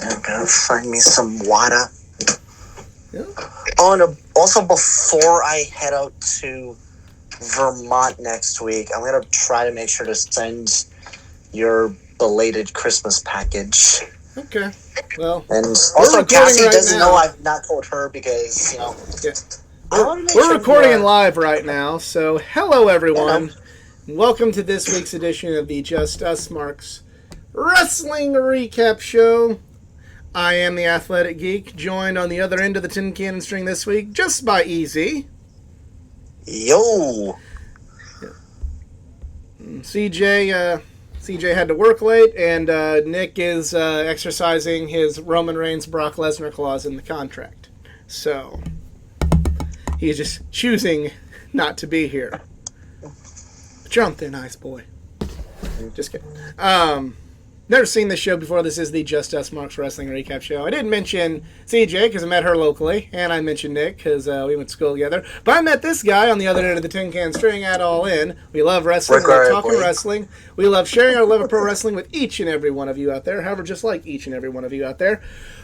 I'm gonna find me some water. Yeah. Oh, and also before I head out to Vermont next week, I'm gonna try to make sure to send your belated Christmas package. Okay. Well, and also Cassie right doesn't now. know I've not told her because, Yeah. We're recording live right now, so hello everyone. Welcome to this week's edition of the Just Us Marks Wrestling Recap Show. I am the Athletic Geek, joined on the other end of the tin cannon string this week just by Easy. Yo! CJ had to work late, and Nick is exercising his Roman Reigns Brock Lesnar clause in the contract. So he's just choosing not to be here. But you're on thin ice, boy. Just kidding. Never seen this show before. This is the Just Us Marks Wrestling Recap Show. I didn't mention CJ because I met her locally, and I mentioned Nick because we went to school together. But I met this guy on the other end of the tin can string at All In. We love wrestling. We love talking wrestling. We love sharing our love of pro wrestling with each and every one of you out there. However, just like each and every one of you out there,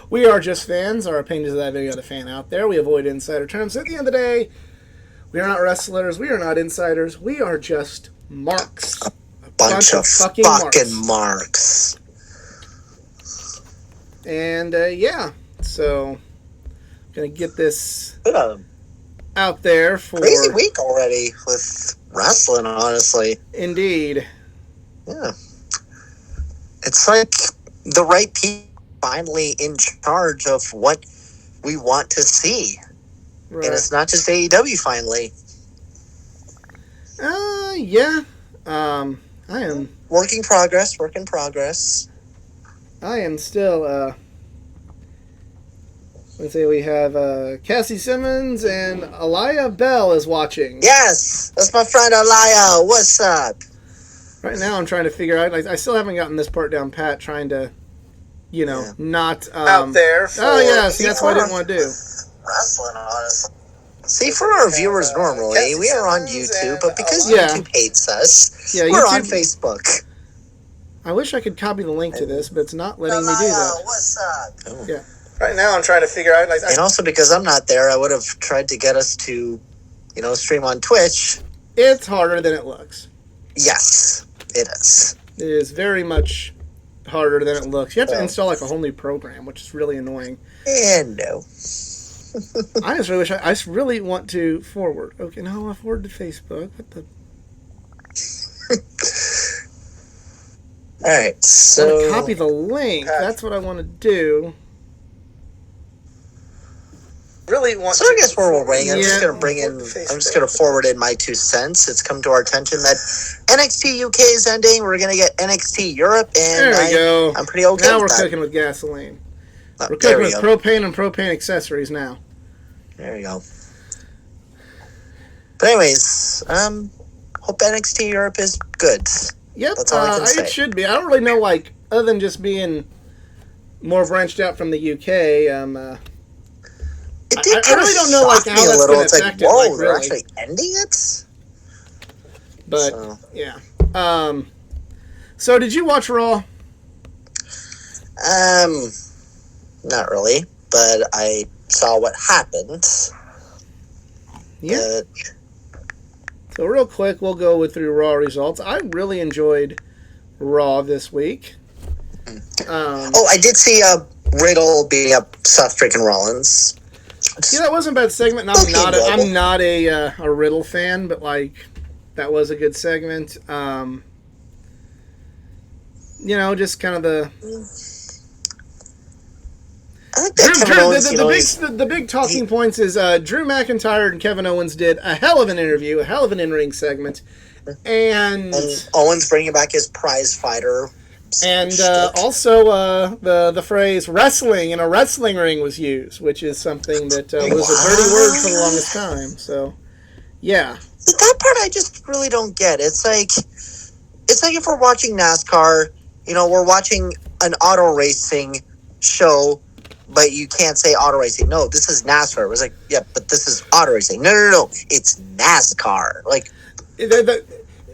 we are just fans. Our opinions of that video other fan out there. We avoid insider terms. At the end of the day, we are not wrestlers. We are not insiders. We are just marks. Bunch of fucking marks. And so gonna get this out there for crazy week already with wrestling. Honestly, indeed, yeah, it's like the right people finally in charge of what we want to see, right. And it's not just AEW finally. I am work in progress. I am still, let's say we have Cassie Simmons and Aliyah Bell is watching. Yes, that's my friend Aliyah. What's up? Right now I'm trying to figure out, I still haven't gotten this part down pat, trying to, not... out there for... Oh, yeah, see, that's what I didn't want to do. Wrestling, honestly. See, for our viewers normally, we are on YouTube, but because YouTube hates us, we're on Facebook. I wish I could copy the link to this, but it's not letting me do that. What's up? Oh. Yeah. Right now I'm trying to figure out... and also because I'm not there, I would have tried to get us to, stream on Twitch. It's harder than it looks. Yes, it is. It is very much harder than it looks. You have to install a whole new program, which is really annoying. And no. I just really wish I just really want to forward. Okay, no, I'll forward to Facebook. What the... Alright, so... I want to copy the link. That's what I want to do. So I guess where we're waiting, I'm just going to forward in my 2 cents. It's come to our attention that NXT UK is ending. We're going to get NXT Europe, and there we go. I'm pretty okay now with we're that. cooking with gasoline. We're cooking with propane and propane accessories now. There you go. But anyways, hope NXT Europe is good. Yep, that's all I can say. It should be. I don't really know, other than just being more branched out from the UK, it did I really don't know, how that's been affected. Whoa, they're actually ending it? But, yeah. So, did you watch Raw? Not really, but I saw what happened. Yeah. So real quick, we'll go through Raw results. I really enjoyed Raw this week. I did see Riddle beating up Seth freaking Rollins. Yeah, that wasn't a bad segment. I'm not a Riddle fan, but that was a good segment. Just kind of the... The big talking points is Drew McIntyre and Kevin Owens did a hell of an interview, a hell of an in-ring segment, and Owens bringing back his prize fighter, and also the phrase "wrestling in a wrestling ring" was used, which is something that was a dirty word for the longest time. So, yeah, that part I just really don't get. It's like if we're watching NASCAR, we're watching an auto racing show. But you can't say auto racing. No, this is NASCAR. It was but this is auto racing. No. It's NASCAR.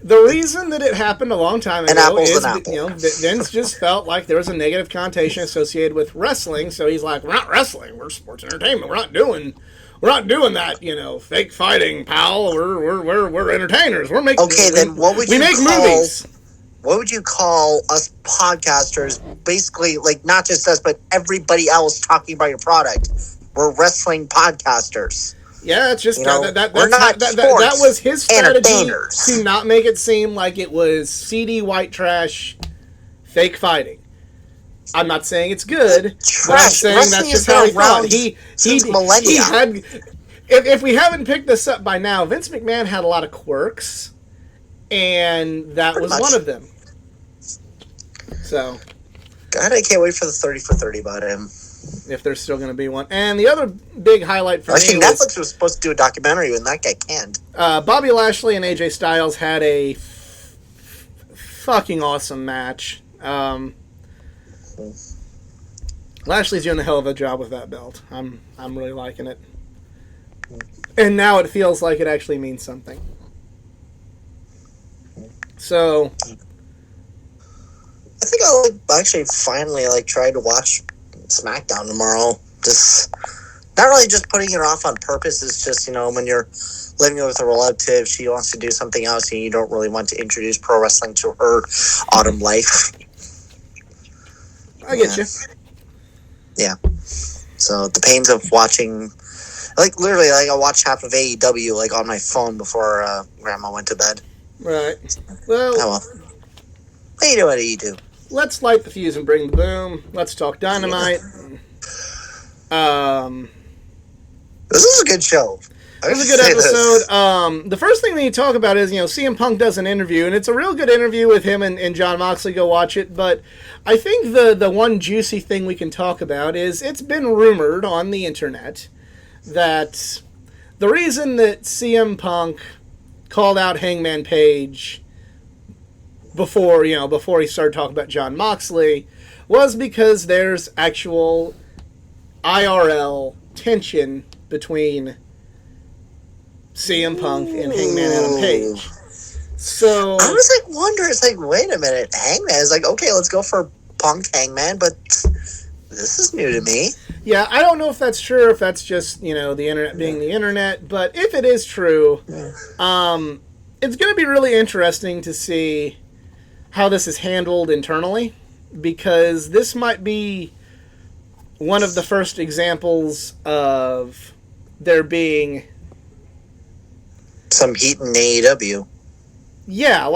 The reason that it happened a long time And ago apple's is, an apple. Vince just felt like there was a negative connotation associated with wrestling, so he's like, "We're not wrestling. We're sports entertainment. We're not doing that, fake fighting, pal. We're entertainers. We're making Okay, then what would we you make call movies." what would you call us podcasters? Basically, like not just us, but everybody else talking about your product. We're wrestling podcasters. Yeah, it's just You know, that was his strategy entertainers. to not make it seem like it was seedy white trash, fake fighting. I'm not saying it's good. But I'm saying Wrestling that's just has how he been around thought. since millennia. If we haven't picked this up by now, Vince McMahon had a lot of quirks, and that was one of them. So, God, I can't wait for the 30 for 30 about him. if there's still going to be one. And the other big highlight for Actually, me Netflix was supposed to do a documentary when that guy canned. Bobby Lashley and AJ Styles had a fucking awesome match. Lashley's doing a hell of a job with that belt. I'm really liking it. And now it feels like it actually means something. So, I think I'll actually finally try to watch SmackDown tomorrow. Just not really just putting it off on purpose. It's just when you're living with a relative, she wants to do something else, and you don't really want to introduce pro wrestling to her autumn life. I get you. Yeah. So the pains of watching, literally, I watched half of AEW on my phone before Grandma went to bed. Right. Well, what do you do? Let's light the fuse and bring the boom. Let's talk Dynamite. This is a good show. It was a good episode. The first thing that you talk about is, CM Punk does an interview, and it's a real good interview with him and Jon Moxley. Go watch it. But I think the one juicy thing we can talk about is it's been rumored on the internet that the reason that CM Punk called out Hangman Page before he started talking about Jon Moxley was because there's actual IRL tension between CM Punk and Hangman Adam Page. So I was wondering, wait a minute, Hangman is okay, let's go for Punk Hangman, but this is new to me. Yeah, I don't know if that's true or if that's just, the internet being the internet, but if it is true, it's going to be really interesting to see how this is handled internally, because this might be one of the first examples of there being some heat in AEW. Yeah,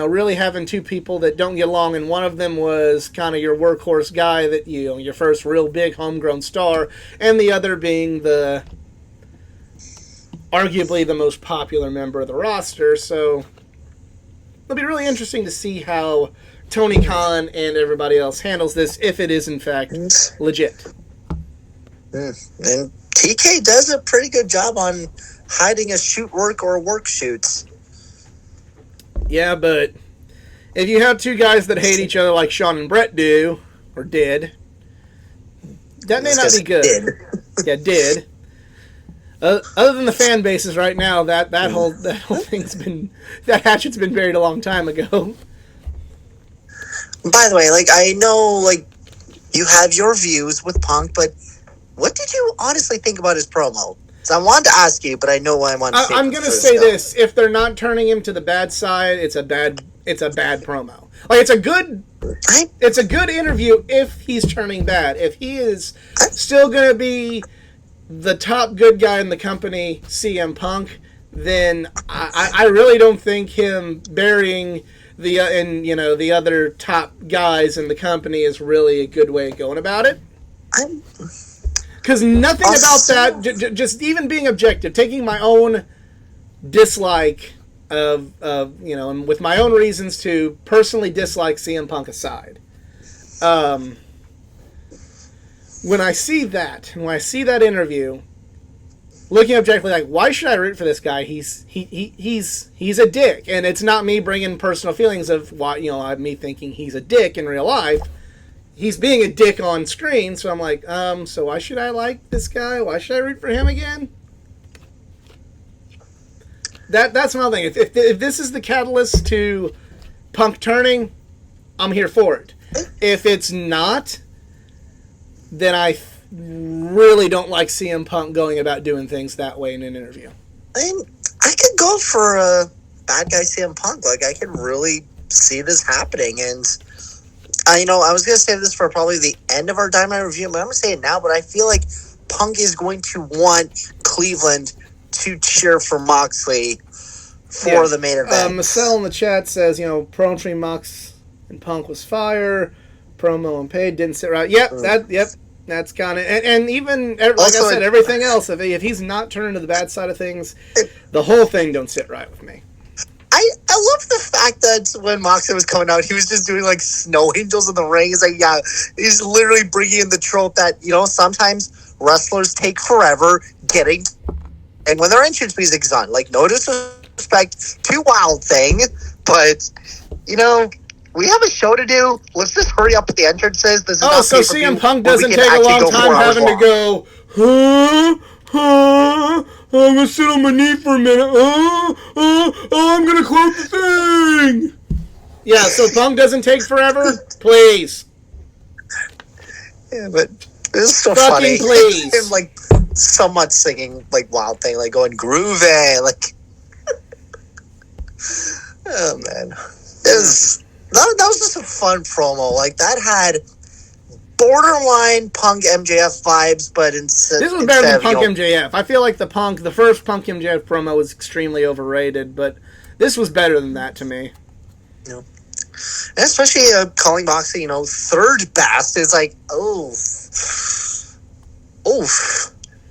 really having two people that don't get along, and one of them was kind of your workhorse guy that, your first real big homegrown star, and the other being arguably the most popular member of the roster. So it'll be really interesting to see how Tony Khan and everybody else handles this, if it is in fact legit. And TK does a pretty good job on hiding a shoot work or work shoots. Yeah, but if you have two guys that hate each other like Sean and Brett do, or did, that may not be good. Did. Other than the fan bases right now, that whole that hatchet's been buried a long time ago. By the way, I know, you have your views with Punk, but what did you honestly think about his promo? So I wanted to ask you, but I know what I want to say. I'm going to say this: if they're not turning him to the bad side, it's a bad promo. It's a good interview if he's turning bad. If he is still going to be the top good guy in the company, CM Punk, then I really don't think him burying the other top guys in the company is really a good way of going about it. Because nothing about that, just even being objective, taking my own dislike of and with my own reasons to personally dislike CM Punk aside, when I see that interview, looking objectively, why should I root for this guy? He's a dick, and it's not me bringing personal feelings of why me thinking he's a dick in real life. He's being a dick on screen, so I'm like, so why should I like this guy? Why should I root for him again? That's my thing. If this is the catalyst to Punk turning, I'm here for it. If it's not, then I really don't like CM Punk going about doing things that way in an interview. I mean, I could go for a bad guy CM Punk. Like, I could really see this happening. And, I was going to say this for probably the end of our Dynamite review, but I'm going to say it now. But I feel like Punk is going to want Cleveland to cheer for Moxley for the main event. Marcel in the chat says, promo between Mox and Punk was fire. Promo and Paid didn't sit right. That's kind of... And even, like also, I said, everything else, if he's not turning to the bad side of things, the whole thing don't sit right with me. I love the fact that when Moxley was coming out, he was just doing, like, snow angels in the ring. It's like, yeah, he's literally bringing in the trope that, sometimes wrestlers take forever getting... And when their entrance music is on, like, no disrespect to Wild Thing, but, we have a show to do. Let's just hurry up with the entrances. This is so CM Punk doesn't take a long time having to go, I'm going to sit on my knee for a minute. I'm going to close the thing. Yeah, so Punk doesn't take forever? Please. Yeah, but this is so fucking funny. Please. Him, like, somewhat singing, like, Wild Thing, like, going groovy, like... Oh, man. That was just a fun promo. Like, that had borderline Punk MJF vibes, but instead... This was better than Punk MJF. I feel like the first Punk MJF promo was extremely overrated, but this was better than that to me. And especially calling Moxley, third best is like, oof.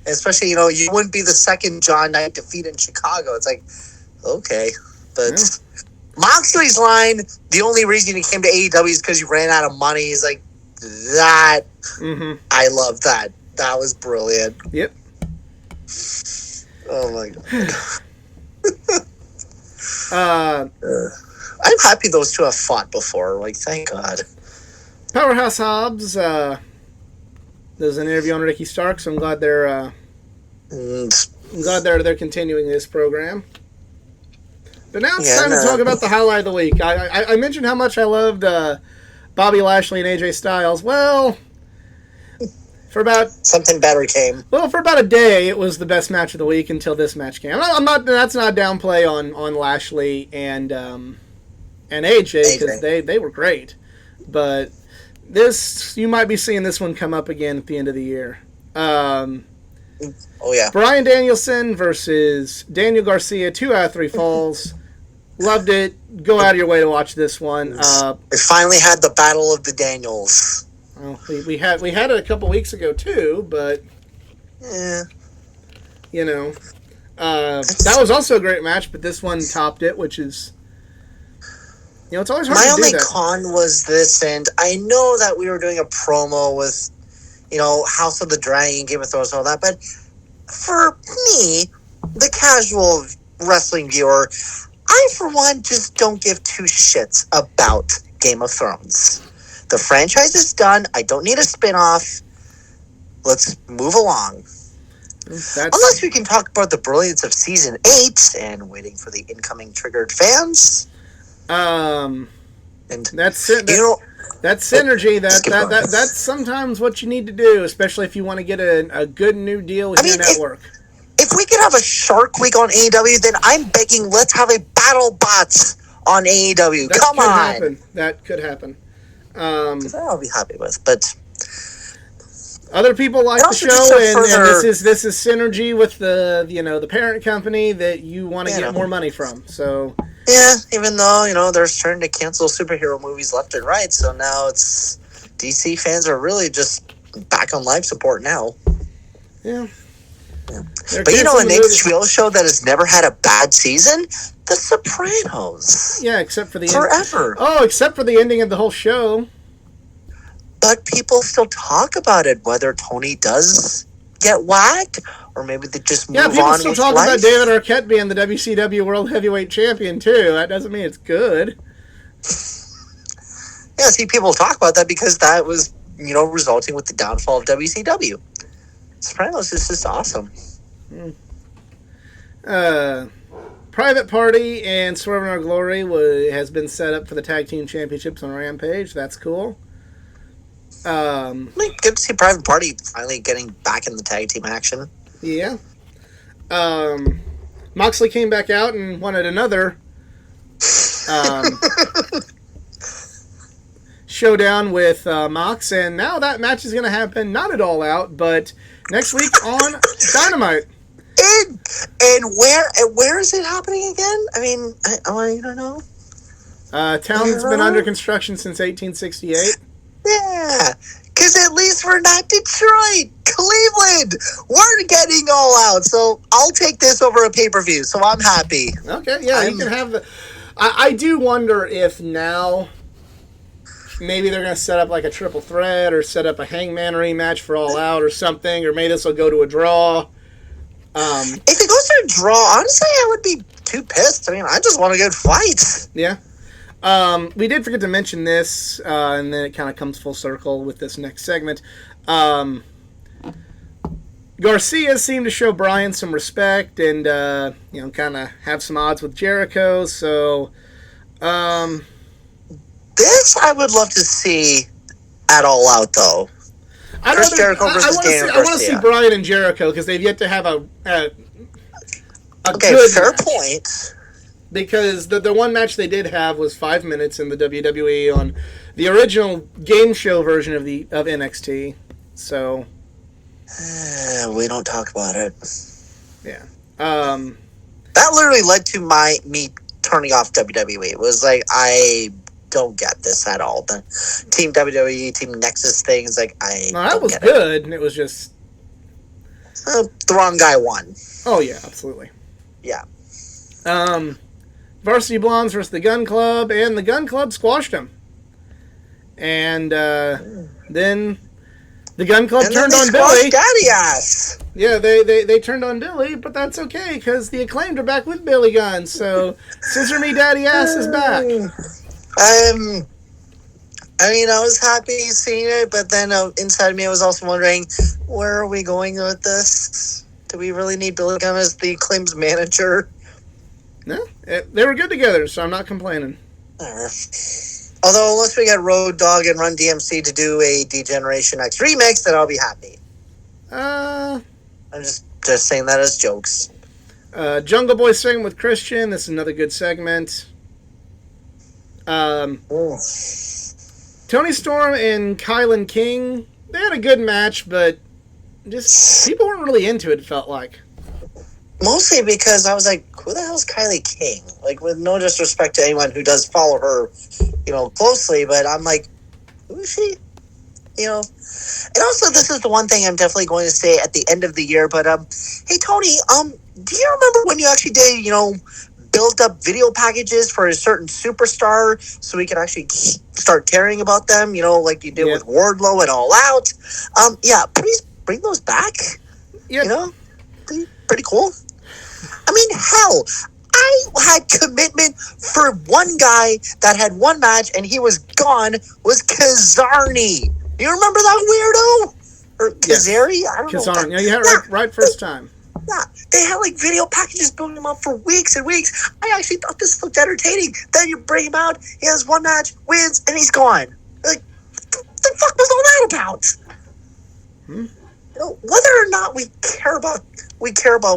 Especially, you wouldn't be the second John Knight defeat in Chicago. It's like, okay. But Moxley's line, the only reason he came to AEW is because you ran out of money. He's like, that. Mm-hmm. I love that. That was brilliant. Yep. Oh, my God. I'm happy those two have fought before. Like, thank God. Powerhouse Hobbs, there's an interview on Ricky Stark, so I'm glad they're they're continuing this program. But now it's time to talk about the highlight of the week. I mentioned how much I loved Bobby Lashley and AJ Styles. Well, for about something better came. Well, for about a day, it was the best match of the week until this match came. I'm not. That's not a downplay on Lashley and AJ because they were great, but. You might be seeing this one come up again at the end of the year. Oh, yeah. Bryan Danielson versus Daniel Garcia, 2 out of 3 falls. Loved it. Go out of your way to watch this one. We finally had the Battle of the Daniels. Well, we had it a couple weeks ago, too, but... Yeah. That was also a great match, but this one topped it, which is... it's always hard My to do only that. con was this, and I know that we were doing a promo with, House of the Dragon, Game of Thrones, and all that, but for me, the casual wrestling viewer, I, for one, just don't give 2 shits about Game of Thrones. The franchise is done. I don't need a spin-off. Let's move along. Unless we can talk about the brilliance of Season 8 and waiting for the incoming triggered fans. And that's synergy. That's sometimes what you need to do, especially if you want to get a good new deal with your network. If we could have a Shark Week on AEW, then I'm begging, let's have a Battle Bots on AEW. Come on. That could happen. I'll be happy with, but other people like the show, and this is synergy with the parent company that you want to get more money from. So. Yeah, even though, they're starting to cancel superhero movies left and right, so now it's... DC fans are really just back on live support now. Yeah. But an HBO show that has never had a bad season? The Sopranos. Yeah, except for the... Forever. Except for the ending of the whole show. But people still talk about it, whether Tony does get whacked, or maybe they just move on with life. Yeah, people still talk about David Arquette being the WCW World Heavyweight Champion, too. That doesn't mean it's good. Yeah, see, people talk about that because that was, resulting with the downfall of WCW. Sopranos is just awesome. Private Party and Swerve in Our Glory has been set up for the Tag Team Championships on Rampage. That's cool. Good to see Private Party finally getting back in the tag team action. Yeah. Moxley came back out and wanted another showdown with Mox, and now that match is going to happen not at All Out, but next week on Dynamite. And where is it happening again? I mean, I want to know. Town's been under construction since 1868. Yeah, because at least we're not Detroit, Cleveland. We're getting All Out, so I'll take this over a pay-per-view. So I'm happy. Okay, yeah, you can have the. I do wonder if now maybe they're going to set up like a triple threat or set up a Hangman rematch for All Out or something, or maybe this will go to a draw. If it goes to a draw, honestly, I would be too pissed. I mean, I just want a good fight. Yeah. We did forget to mention this, and then it kind of comes full circle with this next segment. Garcia seemed to show Bryan some respect and, kind of have some odds with Jericho. So, this I would love to see at All Out, though. Chris Jericho versus Daniel Garcia. I want to see Bryan and Jericho because they've yet to have a okay, good fair match. Point. Because the one match they did have was 5 minutes in the WWE on the original game show version of NXT. So we don't talk about it. Yeah. That literally led to me turning off WWE. It was like, I don't get this at all. The Team WWE, Team Nexus thing is like, that was good, and it was just the wrong guy won. Oh yeah, absolutely. Yeah. Varsity Blondes versus the Gun Club, and the Gun Club squashed them. And then the Gun Club turned on Billy. Daddy ass. Yeah, they turned on Billy, but that's okay because the Acclaimed are back with Billy Gunn. So Scissor Me Daddy Ass is back. I was happy seeing it, but then inside me I was also wondering, where are we going with this? Do we really need Billy Gunn as the Acclaimed's manager? No, they were good together, so I'm not complaining. Although, unless we get Road Dogg and Run DMC to do a D-Generation X remix, then I'll be happy. I'm just saying that as jokes. Jungle Boy segment with Christian. This is another good segment. Tony Storm and Kylan King, they had a good match, but just people weren't really into it, felt like. Mostly because I was like, who the hell's Kylie King? Like, with no disrespect to anyone who does follow her, closely, but I'm like, who is she? And also this is the one thing I'm definitely going to say at the end of the year, but, hey, Tony, do you remember when you actually did, build up video packages for a certain superstar so we could actually start caring about them, like you did with Wardlow and All Out? Please bring those back. Yep. Pretty cool. I mean, hell, I had commitment for one guy that had one match and he was gone, was Kazarni. You remember that weirdo? Or Kazari? Yes. I don't know. Kazarni. Yeah, you had it right first time. Yeah, they had video packages building him up for weeks and weeks. I actually thought this looked entertaining. Then you bring him out, he has one match, wins, and he's gone. Like, the fuck was all that about? Whether or not we care about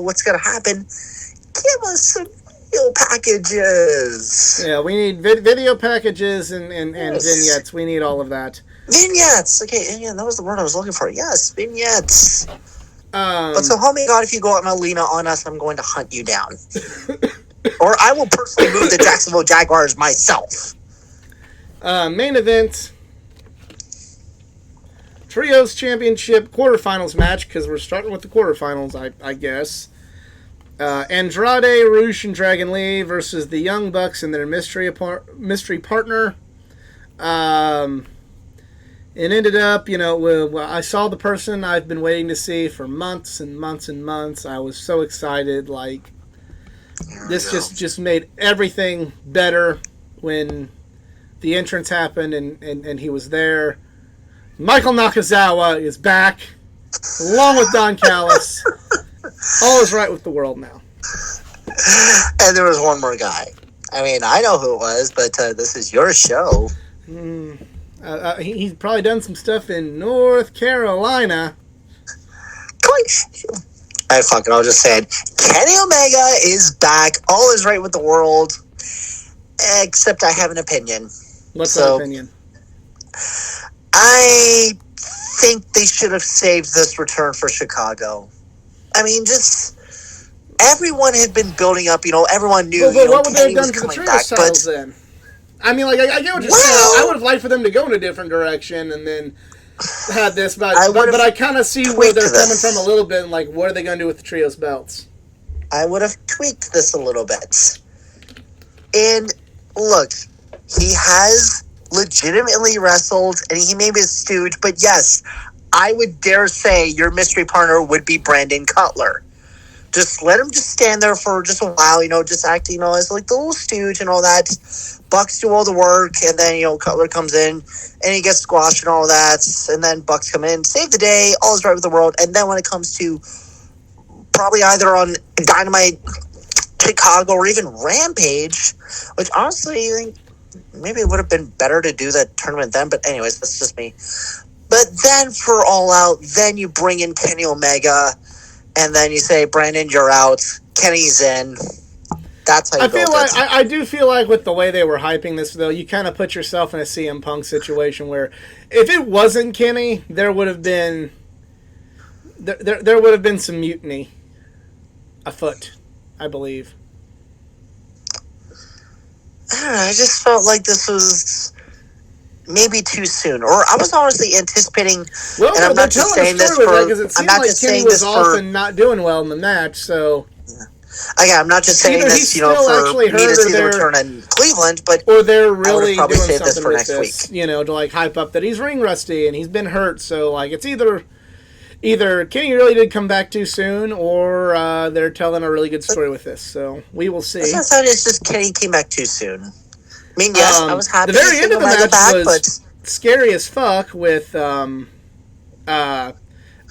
what's going to happen, give us some video packages. Yeah, we need video packages and vignettes. We need all of that. Vignettes. Okay, yeah, that was the word I was looking for. Yes, vignettes. But so help me God, if you go out Melina on us, I'm going to hunt you down. Or I will personally move the Jacksonville Jaguars myself. Main event. Trios Championship quarterfinals match, because we're starting with the quarterfinals, I guess. Andrade, Rush, and Dragon Lee versus the Young Bucks and their mystery partner. It ended up, I saw the person I've been waiting to see for months and months and months. I was so excited. Like, this just made everything better when the entrance happened and he was there. Michael Nakazawa is back, along with Don Callis. All is right with the world now. And there was one more guy. I mean, I know who it was, but this is your show. He's probably done some stuff in North Carolina. I fuck it, I'll just say it. Kenny Omega is back. All is right with the world. Except I have an opinion. What's that opinion? I think they should have saved this return for Chicago. I mean, just everyone had been building up. Everyone knew. Well, what would they Kenny have done was for the coming trios back. titles then? I mean, like I get what you're saying. I would have liked for them to go in a different direction and then had this, but I kind of see where they're coming from a little bit. And like, what are they going to do with the trios belts? I would have tweaked this a little bit. And look, he has legitimately wrestled, and he may be a stooge, but yes, I would dare say your mystery partner would be Brandon Cutler. Just let him just stand there for just a while, just act, as like the little stooge and all that. Bucks do all the work, and then, Cutler comes in, and he gets squashed and all that, and then Bucks come in, save the day, all is right with the world, and then when it comes to probably either on Dynamite, Chicago, or even Rampage, which honestly, I think maybe it would have been better to do that tournament then, but anyways, that's just me. But then for All Out, then you bring in Kenny Omega, and then you say, Brandon, you're out. Kenny's in. That's how you feel like I do feel like with the way they were hyping this, though, you kind of put yourself in a CM Punk situation where if it wasn't Kenny, there would have been there would have been some mutiny afoot, I believe. I don't know, I just felt like this was maybe too soon, or I was honestly anticipating. Well, and I'm not just saying this for. I'm not just saying this for. And not doing well in the match, so. Again, I'm not just saying this, for me to see the return in Cleveland, but or they're really probably doing save something this for with next this, week. To like hype up that he's ring rusty and he's been hurt, so like it's either Kenny really did come back too soon, or they're telling a really good story with this. So we will see. I thought it's just Kenny came back too soon. I mean, yes, I was happy. The very to end of the match match was scary as fuck with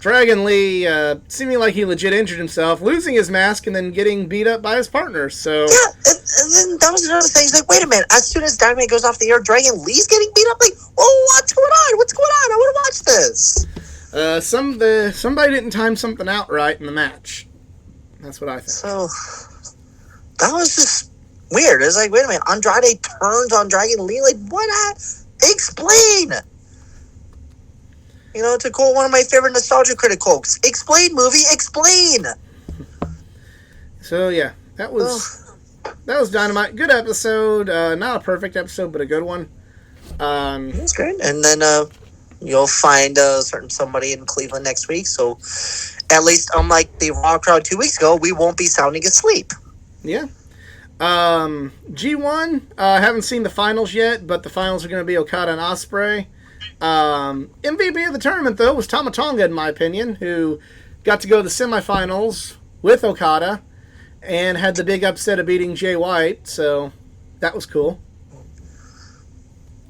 Dragon Lee seeming like he legit injured himself, losing his mask, and then getting beat up by his partner. So yeah, and then that was another thing. He's like, wait a minute. As soon as Dynamite goes off the air, Dragon Lee's getting beat up. Like, oh, what's going on? What's going on? I want to watch this. Somebody didn't time something out right in the match. That's what I think. So that was just weird. It's like, wait a minute. Andrade turns on Dragon Lee. Like, what? Explain. To quote one of my favorite nostalgia critic quotes, explain, movie, explain. So, yeah, that was Dynamite. Good episode. Not a perfect episode, but a good one. That's great. And then you'll find somebody in Cleveland next week. So, at least unlike the Raw crowd 2 weeks ago, we won't be sounding asleep. Yeah. G1, haven't seen the finals yet, but the finals are going to be Okada and Ospreay. MVP of the tournament, though, was Tama Tonga, in my opinion, who got to go to the semifinals with Okada and had the big upset of beating Jay White, so that was cool.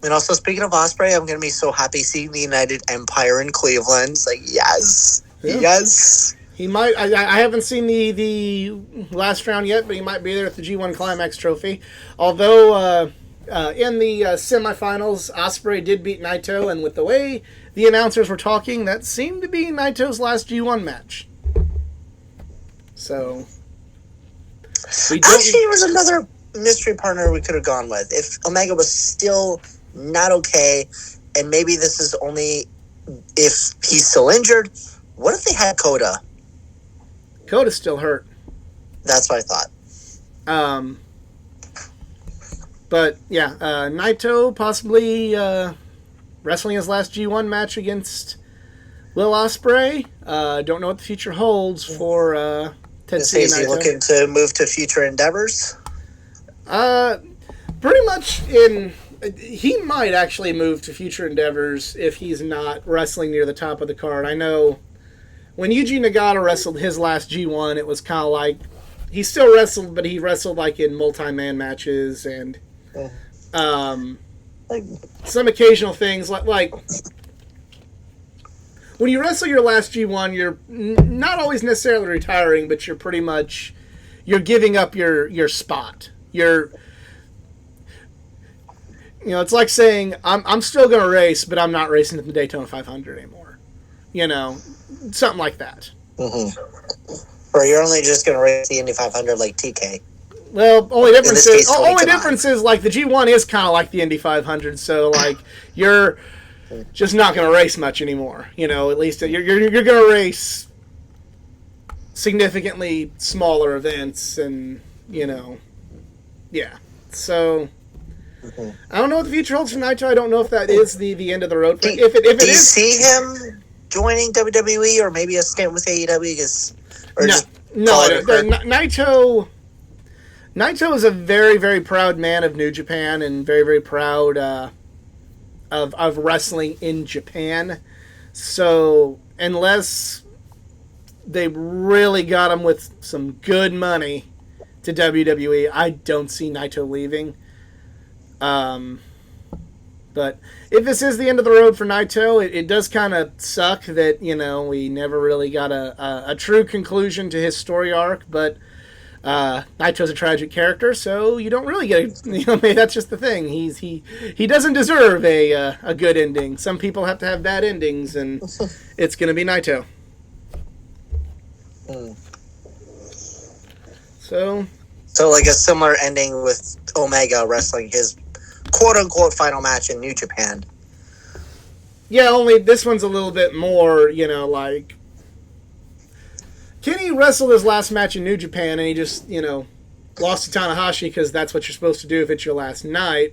And also, speaking of Ospreay, I'm going to be so happy seeing the United Empire in Cleveland. It's like, yes, yeah. Yes. He might. I haven't seen the last round yet, but he might be there at the G1 Climax Trophy. Although in the semifinals, Ospreay did beat Naito, and with the way the announcers were talking, that seemed to be Naito's last G1 match. So, actually, there was another mystery partner we could have gone with if Omega was still not okay, and maybe this is only if he's still injured. What if they had Coda? Coda's still hurt. That's what I thought. But yeah, Naito possibly wrestling his last G1 match against Will Ospreay. Don't know what the future holds for Tetsuya Naito. Is he looking to move to future endeavors? Pretty much he might actually move to future endeavors if he's not wrestling near the top of the card. I know when Yuji Nagata wrestled his last G1, it was kind of like he still wrestled, but he wrestled like in multi-man matches and some occasional things like when you wrestle your last G1, you're not always necessarily retiring, but you're pretty much you're giving up your spot. It's like saying I'm still going to race, but I'm not racing at the Daytona 500 anymore. Something like that. Mm-hmm. Or you're only just going to race the Indy 500 like TK. Well, only difference is like the G1 is kind of like the Indy 500, so like you're just not going to race much anymore. At least you're going to race significantly smaller events, and yeah. So I don't know what the future holds for Naito. I don't know if that is the end of the road. Do you see him joining WWE or maybe a stint with AEW? Naito is a very, very proud man of New Japan and very, very proud of wrestling in Japan. So unless they really got him with some good money to WWE, I don't see Naito leaving. But if this is the end of the road for Naito, it does kind of suck that, we never really got a true conclusion to his story arc, but Naito's a tragic character, so you don't really get maybe that's just the thing. He doesn't deserve a good ending. Some people have to have bad endings, and it's going to be Naito. So like a similar ending with Omega wrestling his quote-unquote final match in New Japan. Yeah, only this one's a little bit more, like... Kenny wrestled his last match in New Japan, and he just, lost to Tanahashi because that's what you're supposed to do if it's your last night.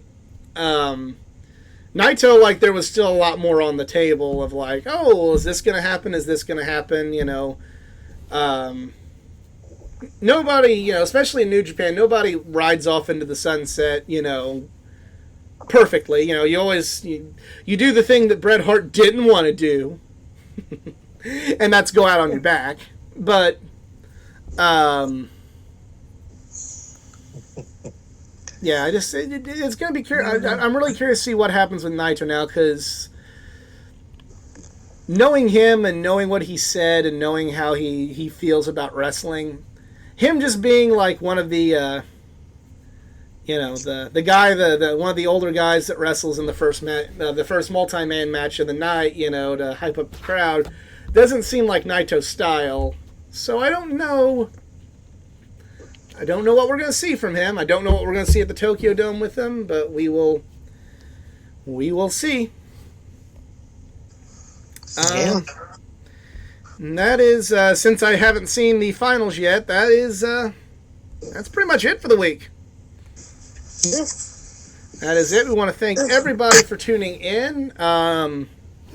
Naito, like, there was still a lot more on the table of, like, oh, is this going to happen? Is this going to happen? Nobody, especially in New Japan, nobody rides off into the sunset, perfectly. You always you do the thing that Bret Hart didn't want to do, and that's go out on your back. But yeah, it's gonna be curious. I'm really curious to see what happens with Naito now, because knowing him and knowing what he said and knowing how he feels about wrestling, him just being like one of the the guy, the one of the older guys that wrestles in the first multi-man match of the night, to hype up the crowd, doesn't seem like Naito's style. So I don't know what we're going to see from him. I don't know what we're going to see at the Tokyo Dome with him, but we will see. And that is, since I haven't seen the finals yet, that's pretty much it for the week. That is it. We want to thank everybody for tuning in.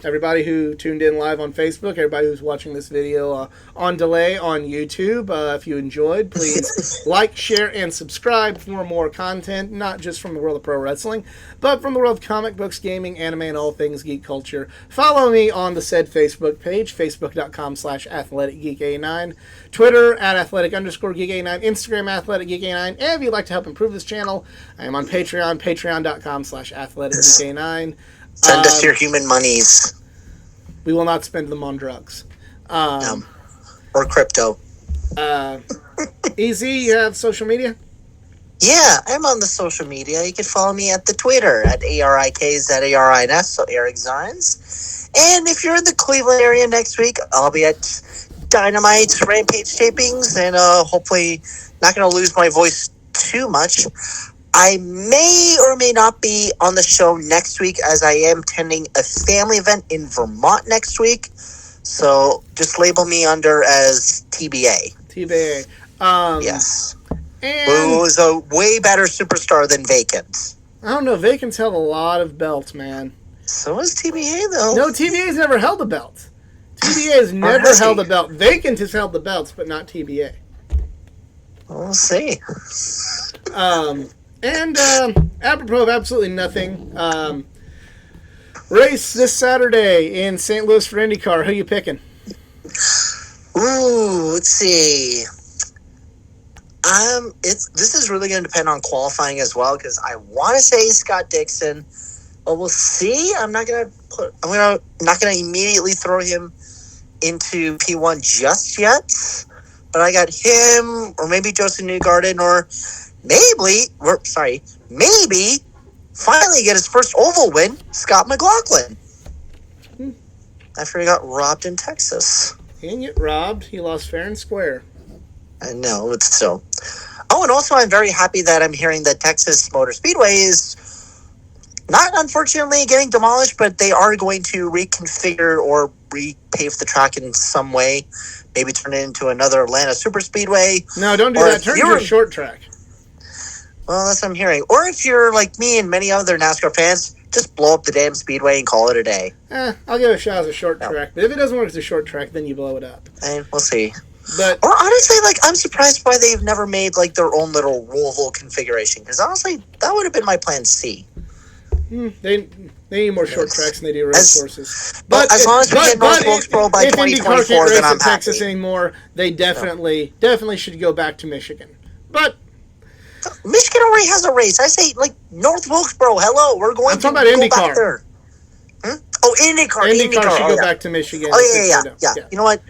Everybody who tuned in live on Facebook, everybody who's watching this video on delay on YouTube. If you enjoyed, please like, share, and subscribe for more content, not just from the world of pro wrestling, but from the world of comic books, gaming, anime, and all things geek culture. Follow me on the said Facebook page, facebook.com/athleticgeek89, Twitter @athletic_geek89, Instagram athleticgeek89, and if you'd like to help improve this channel, I am on Patreon, patreon.com/athleticgeek89. Send us your human monies. We will not spend them on drugs. Or crypto. Easy, you have social media? Yeah, I'm on the social media. You can follow me at the Twitter at ARIKZARINS, so Eric Zines. And if you're in the Cleveland area next week, I'll be at Dynamite's Rampage tapings, and hopefully not going to lose my voice too much. I may or may not be on the show next week, as I am attending a family event in Vermont next week. So just label me under as TBA. TBA. Yes. And who is a way better superstar than Vacant. I don't know. Vacant's held a lot of belts, man. So is TBA, though. No, TBA's never held a belt. TBA has never held a belt. Vacant has held the belts, but not TBA. We'll see. And apropos of absolutely nothing, race this Saturday in St. Louis for IndyCar. Who you picking? Ooh, let's see. This is really going to depend on qualifying as well, because I want to say Scott Dixon, but we'll see. I'm not going to immediately throw him into P1 just yet. but I got him, or maybe Joseph Newgarden, or maybe finally get his first oval win, Scott McLaughlin. After he got robbed in Texas. He didn't get robbed. He lost fair and square. I know, but still. Oh, and also I'm very happy that I'm hearing that Texas Motor Speedway is not, unfortunately, getting demolished, but they are going to reconfigure or repave the track in some way. Maybe turn it into another Atlanta Super Speedway. No, don't do that. Turn it into a short track. Well, that's what I'm hearing. Or if you're like me and many other NASCAR fans, just blow up the damn speedway and call it a day. I'll give it a shot as a short track. But if it doesn't work as a short track, then you blow it up. And we'll see. But, or honestly, like, I'm surprised why they've never made like their own little Roval configuration. Because honestly, that would have been my plan C. They need more short tracks than they do race courses. But as long as we get North Wilkesboro by 2024, then I'm happy. Texas anymore, they definitely should go back to Michigan. But Michigan already has a race. I say, like, North Wilkesboro, hello, we're going to go back there. Oh, IndyCar. IndyCar should go back to Michigan. Oh, yeah. You know what?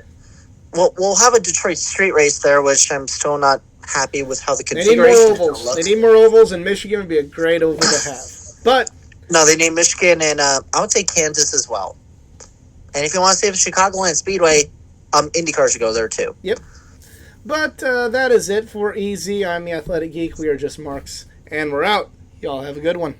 We'll have a Detroit street race there, which I'm still not happy with how the configuration looks. They need more ovals, and Michigan would be a great oval to have. But no, they need Michigan and I would say Kansas as well. And if you want to save Chicagoland Speedway, IndyCar should go there too. Yep. But that is it for Easy. I'm the Athletic Geek. We are just Marks, and we're out. Y'all have a good one.